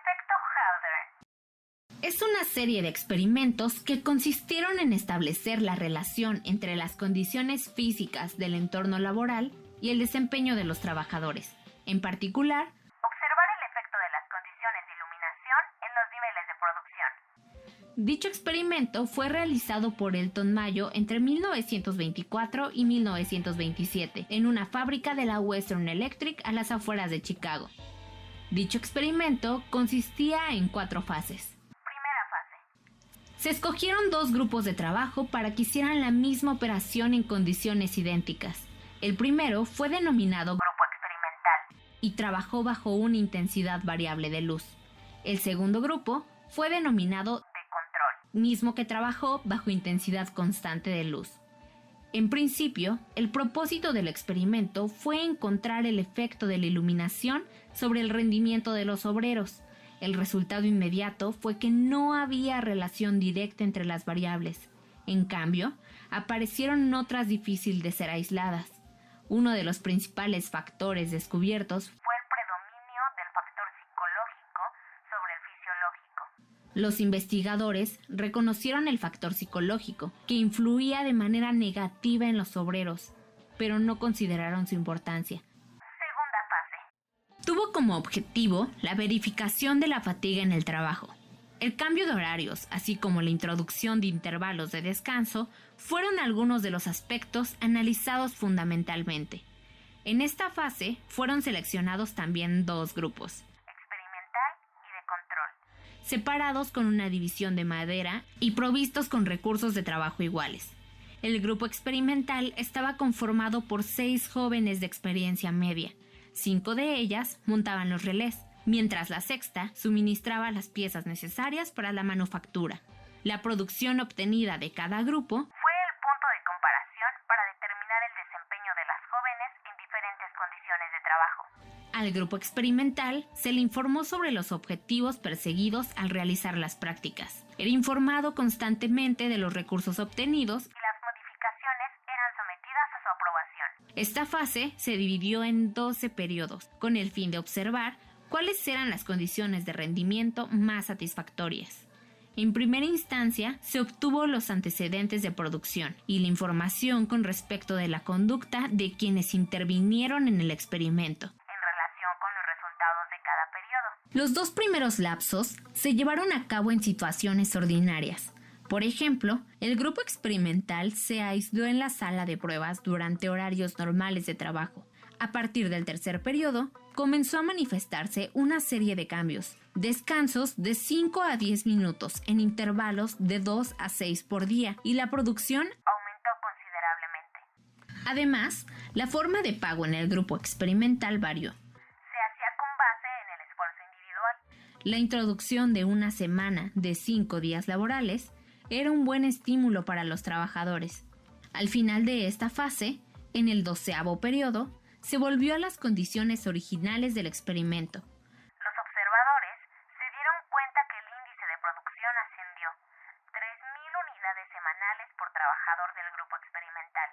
efecto Haldor. Es una serie de experimentos que consistieron en establecer la relación entre las condiciones físicas del entorno laboral y el desempeño de los trabajadores. En particular, observar el efecto de las condiciones de iluminación en los niveles de producción. Dicho experimento fue realizado por Elton Mayo entre 1924 y 1927 en una fábrica de la Western Electric a las afueras de Chicago. Dicho experimento consistía en 4 fases. Primera fase. Se escogieron 2 grupos de trabajo para que hicieran la misma operación en condiciones idénticas. El primero fue denominado Grupo experimental y trabajó bajo una intensidad variable de luz. El segundo grupo fue denominado mismo que trabajó bajo intensidad constante de luz. En principio, el propósito del experimento fue encontrar el efecto de la iluminación sobre el rendimiento de los obreros. El resultado inmediato fue que no había relación directa entre las variables. En cambio, aparecieron otras difíciles de ser aisladas. Uno de los principales factores descubiertos fue el predominio del factor psicológico sobre el fisiológico. Los investigadores reconocieron el factor psicológico, que influía de manera negativa en los obreros, pero no consideraron su importancia. Segunda fase. Tuvo como objetivo la verificación de la fatiga en el trabajo. El cambio de horarios, así como la introducción de intervalos de descanso, fueron algunos de los aspectos analizados fundamentalmente. En esta fase fueron seleccionados también 2 grupos, separados con una división de madera y provistos con recursos de trabajo iguales. El grupo experimental estaba conformado por 6 jóvenes de experiencia media. 5 de ellas montaban los relés, mientras la sexta suministraba las piezas necesarias para la manufactura. La producción obtenida de cada grupo fue el punto de comparación para determinar el desempeño de las jóvenes en diferentes condiciones de trabajo. Al grupo experimental se le informó sobre los objetivos perseguidos al realizar las prácticas. Era informado constantemente de los recursos obtenidos y las modificaciones eran sometidas a su aprobación. Esta fase se dividió en 12 periodos, con el fin de observar cuáles eran las condiciones de rendimiento más satisfactorias. En primera instancia, se obtuvo los antecedentes de producción y la información con respecto de la conducta de quienes intervinieron en el experimento. Los 2 primeros lapsos se llevaron a cabo en situaciones ordinarias. Por ejemplo, el grupo experimental se aisló en la sala de pruebas durante horarios normales de trabajo. A partir del tercer periodo, comenzó a manifestarse una serie de cambios. Descansos de 5 a 10 minutos en intervalos de 2 a 6 por día y la producción aumentó considerablemente. Además, la forma de pago en el grupo experimental varió. La introducción de una semana de 5 días laborales era un buen estímulo para los trabajadores. Al final de esta fase, en el 12º periodo, se volvió a las condiciones originales del experimento. Los observadores se dieron cuenta que el índice de producción ascendió 3.000 unidades semanales por trabajador del grupo experimental.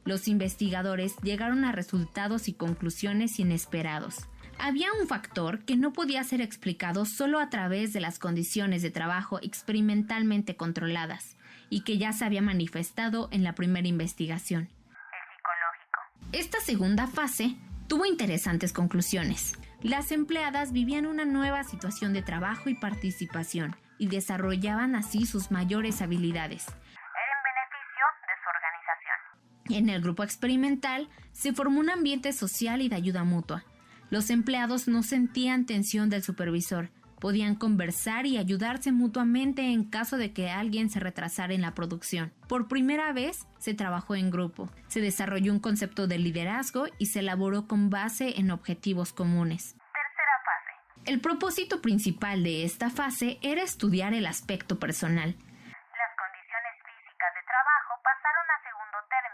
Los investigadores llegaron a resultados y conclusiones inesperados. Había un factor que no podía ser explicado solo a través de las condiciones de trabajo experimentalmente controladas y que ya se había manifestado en la primera investigación. El psicológico. Esta segunda fase tuvo interesantes conclusiones. Las empleadas vivían una nueva situación de trabajo y participación y desarrollaban así sus mayores habilidades. Era en beneficio de su organización. En el grupo experimental se formó un ambiente social y de ayuda mutua. Los empleados no sentían tensión del supervisor, podían conversar y ayudarse mutuamente en caso de que alguien se retrasara en la producción. Por primera vez se trabajó en grupo, se desarrolló un concepto de liderazgo y se elaboró con base en objetivos comunes. Tercera fase. El propósito principal de esta fase era estudiar el aspecto personal. Las condiciones físicas de trabajo pasaron a segundo término.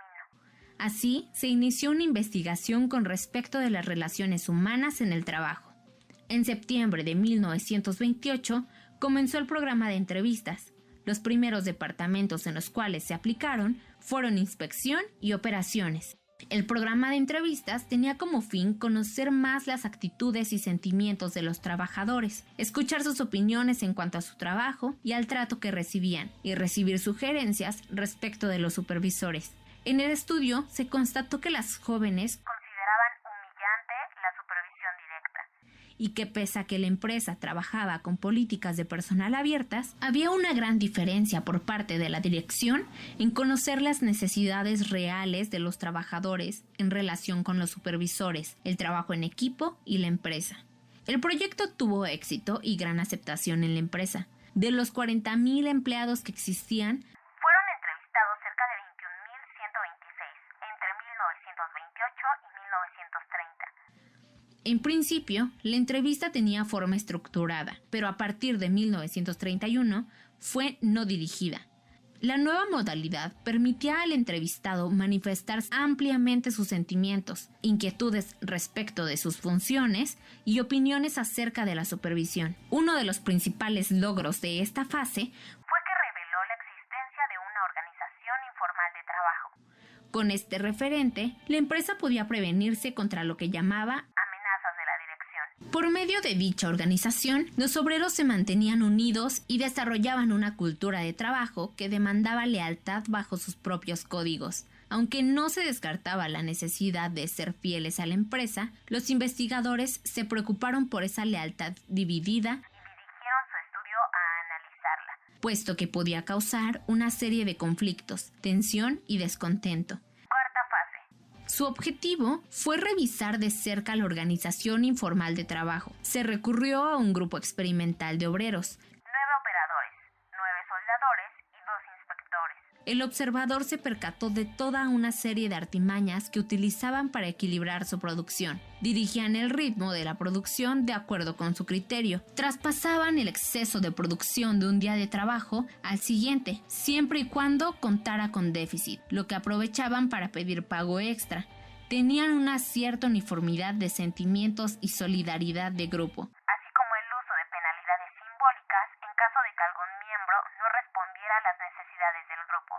Así, se inició una investigación con respecto de las relaciones humanas en el trabajo. En septiembre de 1928 comenzó el programa de entrevistas. Los primeros departamentos en los cuales se aplicaron fueron inspección y operaciones. El programa de entrevistas tenía como fin conocer más las actitudes y sentimientos de los trabajadores, escuchar sus opiniones en cuanto a su trabajo y al trato que recibían, y recibir sugerencias respecto de los supervisores. En el estudio se constató que las jóvenes consideraban humillante la supervisión directa. Y que pese a que la empresa trabajaba con políticas de personal abiertas, había una gran diferencia por parte de la dirección en conocer las necesidades reales de los trabajadores en relación con los supervisores, el trabajo en equipo y la empresa. El proyecto tuvo éxito y gran aceptación en la empresa. De los 40,000 empleados que existían, Fueron entrevistados cerca de 21.126 entre 1928 y 1930. En principio, la entrevista tenía forma estructurada, pero a partir de 1931 fue no dirigida. La nueva modalidad permitía al entrevistado manifestar ampliamente sus sentimientos, inquietudes respecto de sus funciones y opiniones acerca de la supervisión. Uno de los principales logros de esta fase Fue que reveló la existencia de una organización informal de trabajo. con este referente, la empresa podía prevenirse contra lo que llamaba Amenazas de la dirección. Por medio de dicha organización, los obreros se mantenían unidos y desarrollaban una cultura de trabajo que demandaba lealtad bajo sus propios códigos. Aunque no se descartaba la necesidad de ser fieles a la empresa, los investigadores se preocuparon por esa lealtad dividida, Dirigieron su estudio a analizarla. puesto que podía causar una serie de conflictos, tensión y descontento. Cuarta fase. Su objetivo fue revisar de cerca la organización informal de trabajo. Se recurrió a un grupo experimental de obreros. 9 operadores, 9 soldadores y 2 inspectores. El observador se percató de toda una serie de artimañas que utilizaban para equilibrar su producción. Dirigían el ritmo de la producción de acuerdo con su criterio. Traspasaban el exceso de producción de un día de trabajo al siguiente, siempre y cuando contara con déficit, lo que aprovechaban para pedir pago extra. Tenían una cierta uniformidad de sentimientos y solidaridad de grupo. Así como el uso de penalidades simbólicas en caso de que algún miembro no respondiera a las necesidades del grupo.